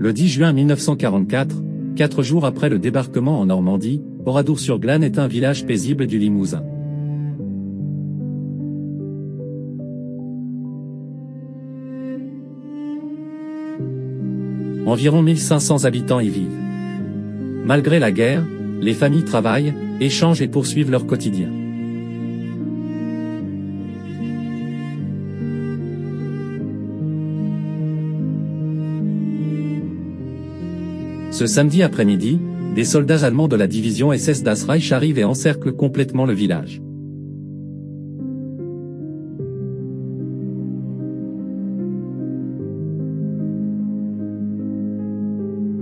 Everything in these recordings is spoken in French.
Le 10 juin 1944, 4 jours après le débarquement en Normandie, Oradour-sur-Glane est un village paisible du Limousin. Environ 1500 habitants y vivent. Malgré la guerre, les familles travaillent, échangent et poursuivent leur quotidien. Ce samedi après-midi, des soldats allemands de la division SS Das Reich arrivent et encerclent complètement le village.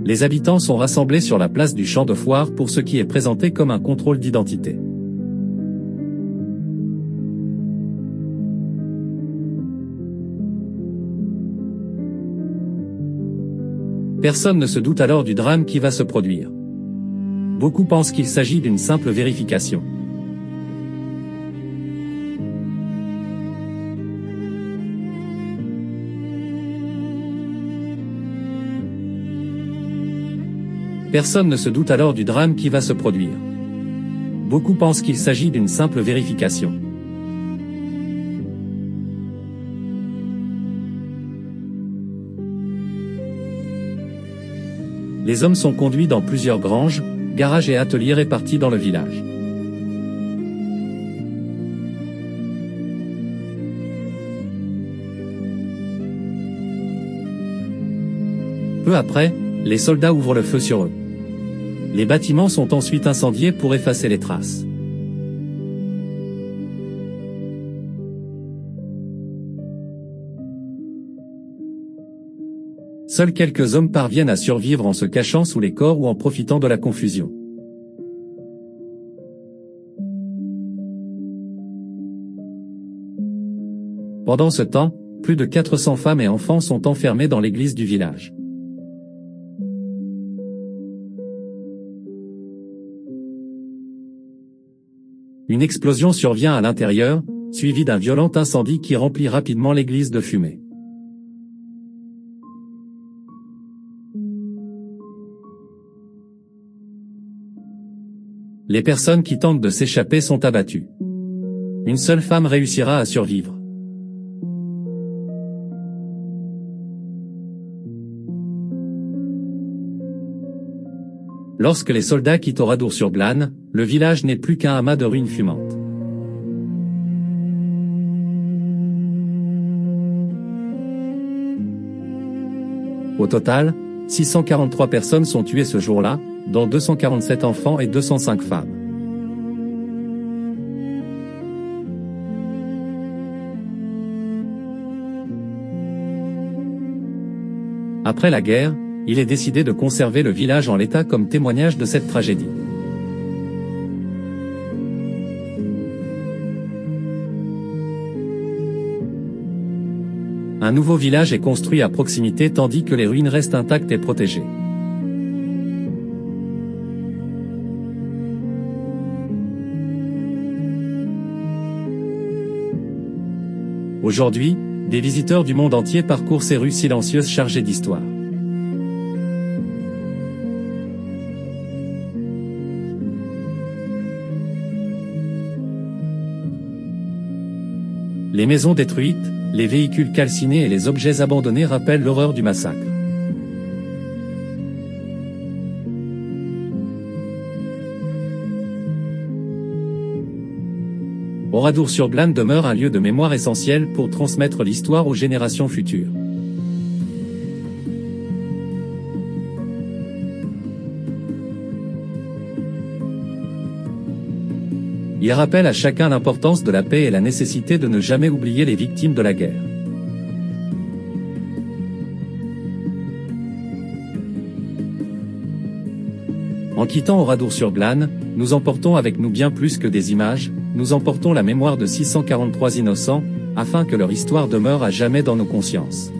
Les habitants sont rassemblés sur la place du champ de foire pour ce qui est présenté comme un contrôle d'identité. Personne ne se doute alors du drame qui va se produire. Beaucoup pensent qu'il s'agit d'une simple vérification. Personne ne se doute alors du drame qui va se produire. Beaucoup pensent qu'il s'agit d'une simple vérification. Les hommes sont conduits dans plusieurs granges, garages et ateliers répartis dans le village. Peu après, les soldats ouvrent le feu sur eux. Les bâtiments sont ensuite incendiés pour effacer les traces. Seuls quelques hommes parviennent à survivre en se cachant sous les corps ou en profitant de la confusion. Pendant ce temps, plus de 400 femmes et enfants sont enfermés dans l'église du village. Une explosion survient à l'intérieur, suivie d'un violent incendie qui remplit rapidement l'église de fumée. Les personnes qui tentent de s'échapper sont abattues. Une seule femme réussira à survivre. Lorsque les soldats quittent Oradour-sur-Glane, le village n'est plus qu'un amas de ruines fumantes. Au total, 643 personnes sont tuées ce jour-là, dont 247 enfants et 205 femmes. Après la guerre, il est décidé de conserver le village en l'état comme témoignage de cette tragédie. Un nouveau village est construit à proximité tandis que les ruines restent intactes et protégées. Aujourd'hui, des visiteurs du monde entier parcourent ces rues silencieuses chargées d'histoire. Les maisons détruites, les véhicules calcinés et les objets abandonnés rappellent l'horreur du massacre. Oradour-sur-Glane demeure un lieu de mémoire essentiel pour transmettre l'histoire aux générations futures. Il rappelle à chacun l'importance de la paix et la nécessité de ne jamais oublier les victimes de la guerre. En quittant Oradour-sur-Glane, nous emportons avec nous bien plus que des images, nous emportons la mémoire de 643 innocents, afin que leur histoire demeure à jamais dans nos consciences.